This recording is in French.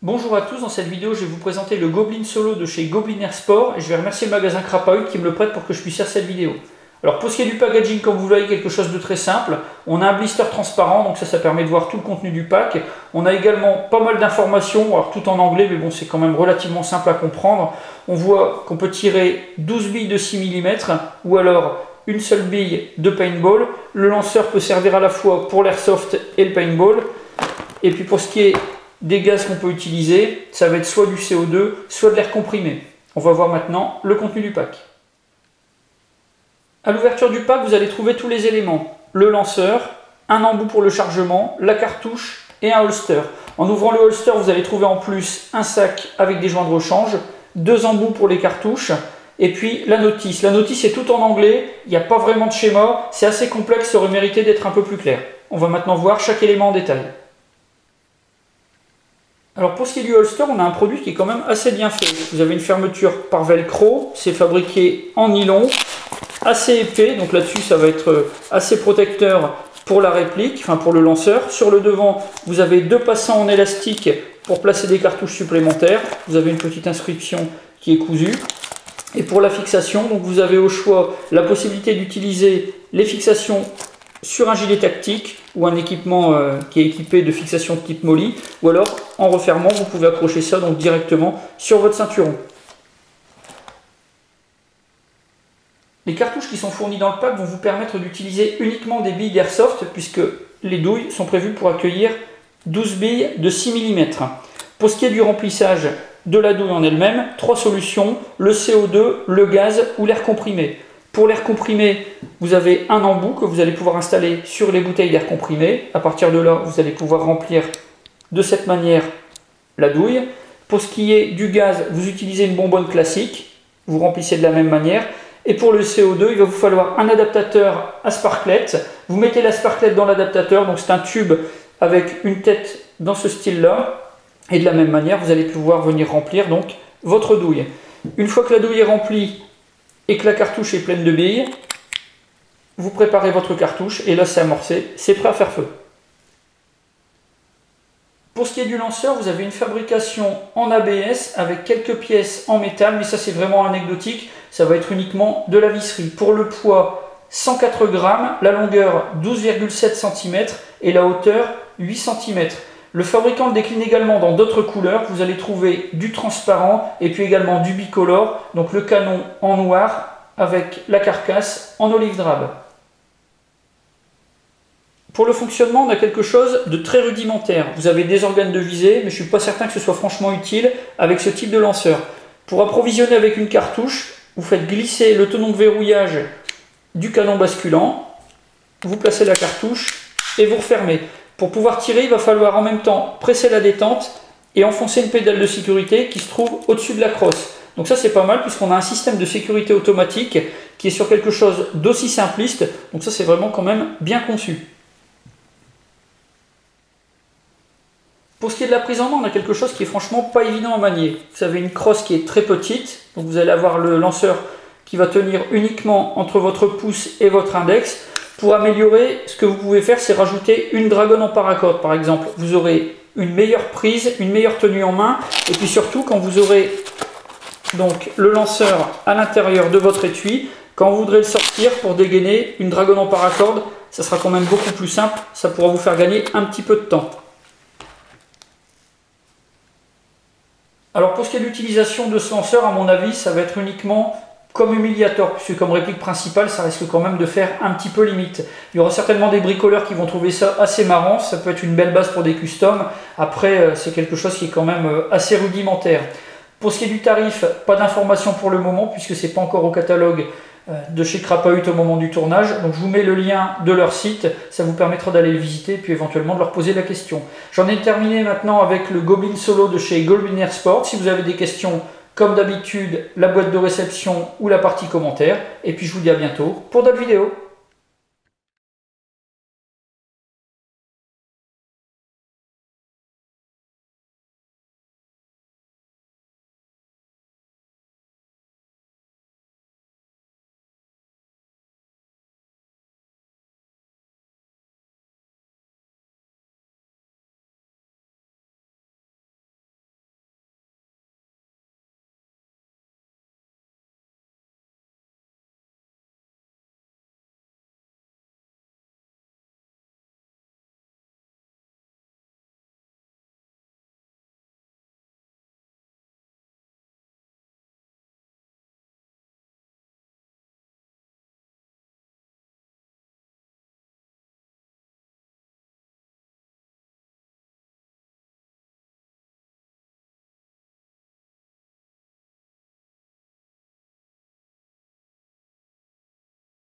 Bonjour à tous, dans cette vidéo je vais vous présenter le Goblin Solo de chez Goblin Air Sport et je vais remercier le magasin Crapaud qui me le prête pour que je puisse faire cette vidéo. Alors pour ce qui est du packaging, comme vous voyez, quelque chose de très simple. On a un blister transparent, donc ça permet de voir tout le contenu du pack. On a également pas mal d'informations, alors tout en anglais, mais bon, c'est quand même relativement simple à comprendre. On voit qu'on peut tirer 12 billes de 6 mm ou alors une seule bille de paintball. Le lanceur peut servir à la fois pour l'airsoft et le paintball. Et puis pour ce qui est des gaz qu'on peut utiliser, ça va être soit du CO2, soit de l'air comprimé. On va voir maintenant le contenu du pack. À l'ouverture du pack, vous allez trouver tous les éléments. Le lanceur, un embout pour le chargement, la cartouche et un holster. En ouvrant le holster, vous allez trouver en plus un sac avec des joints de rechange, deux embouts pour les cartouches, et puis la notice. La notice est tout en anglais, il n'y a pas vraiment de schéma, c'est assez complexe, ça aurait mérité d'être un peu plus clair. On va maintenant voir chaque élément en détail. Alors pour ce qui est du holster, on a un produit qui est quand même assez bien fait. Vous avez une fermeture par velcro, c'est fabriqué en nylon, assez épais, donc là-dessus ça va être assez protecteur pour la réplique, enfin pour le lanceur. Sur le devant, vous avez deux passants en élastique pour placer des cartouches supplémentaires. Vous avez une petite inscription qui est cousue. Et pour la fixation, donc vous avez au choix la possibilité d'utiliser les fixations sur un gilet tactique ou un équipement qui est équipé de fixation de type molly, ou alors en refermant, vous pouvez accrocher ça donc directement sur votre ceinturon. Les cartouches qui sont fournies dans le pack vont vous permettre d'utiliser uniquement des billes d'airsoft puisque les douilles sont prévues pour accueillir 12 billes de 6 mm. Pour ce qui est du remplissage de la douille en elle-même, trois solutions, le CO2, le gaz ou l'air comprimé. Pour l'air comprimé, vous avez un embout que vous allez pouvoir installer sur les bouteilles d'air comprimé. À partir de là, vous allez pouvoir remplir de cette manière la douille. Pour ce qui est du gaz, vous utilisez une bonbonne classique, vous remplissez de la même manière. Et pour le CO2, il va vous falloir un adaptateur à sparklet. Vous mettez la sparklet dans l'adaptateur, donc c'est un tube avec une tête dans ce style-là. Et de la même manière, vous allez pouvoir venir remplir donc votre douille. Une fois que la douille est remplie et que la cartouche est pleine de billes, vous préparez votre cartouche et là c'est amorcé, c'est prêt à faire feu. Pour ce qui est du lanceur, vous avez une fabrication en ABS avec quelques pièces en métal, mais ça c'est vraiment anecdotique, ça va être uniquement de la visserie. Pour le poids, 104 grammes, la longueur 12,7 cm et la hauteur 8 cm. Le fabricant le décline également dans d'autres couleurs. Vous allez trouver du transparent et puis également du bicolore. Donc le canon en noir avec la carcasse en olive drabe. Pour le fonctionnement, on a quelque chose de très rudimentaire. Vous avez des organes de visée, mais je ne suis pas certain que ce soit franchement utile avec ce type de lanceur. Pour approvisionner avec une cartouche, vous faites glisser le tenon de verrouillage du canon basculant. Vous placez la cartouche et vous refermez. Pour pouvoir tirer, il va falloir en même temps presser la détente et enfoncer une pédale de sécurité qui se trouve au-dessus de la crosse. Donc ça c'est pas mal puisqu'on a un système de sécurité automatique qui est sur quelque chose d'aussi simpliste. Donc ça c'est vraiment quand même bien conçu. Pour ce qui est de la prise en main, on a quelque chose qui est franchement pas évident à manier. Vous avez une crosse qui est très petite, donc vous allez avoir le lanceur qui va tenir uniquement entre votre pouce et votre index. Pour améliorer, ce que vous pouvez faire, c'est rajouter une dragonne en paracorde, par exemple. Vous aurez une meilleure prise, une meilleure tenue en main, et puis surtout, quand vous aurez donc le lanceur à l'intérieur de votre étui, quand vous voudrez le sortir pour dégainer une dragonne en paracorde, ça sera quand même beaucoup plus simple, ça pourra vous faire gagner un petit peu de temps. Alors pour ce qui est de l'utilisation de ce lanceur, à mon avis, ça va être uniquement comme humiliateur, puisque comme réplique principale, ça risque quand même de faire un petit peu limite. Il y aura certainement des bricoleurs qui vont trouver ça assez marrant, ça peut être une belle base pour des customs. Après, c'est quelque chose qui est quand même assez rudimentaire. Pour ce qui est du tarif, pas d'informations pour le moment, puisque c'est pas encore au catalogue de chez Crapaud au moment du tournage. Donc je vous mets le lien de leur site, ça vous permettra d'aller le visiter, puis éventuellement de leur poser la question. J'en ai terminé maintenant avec le Goblin Solo de chez Goblin Air Sport. Si vous avez des questions, comme d'habitude, la boîte de réception ou la partie commentaires. Et puis je vous dis à bientôt pour d'autres vidéos.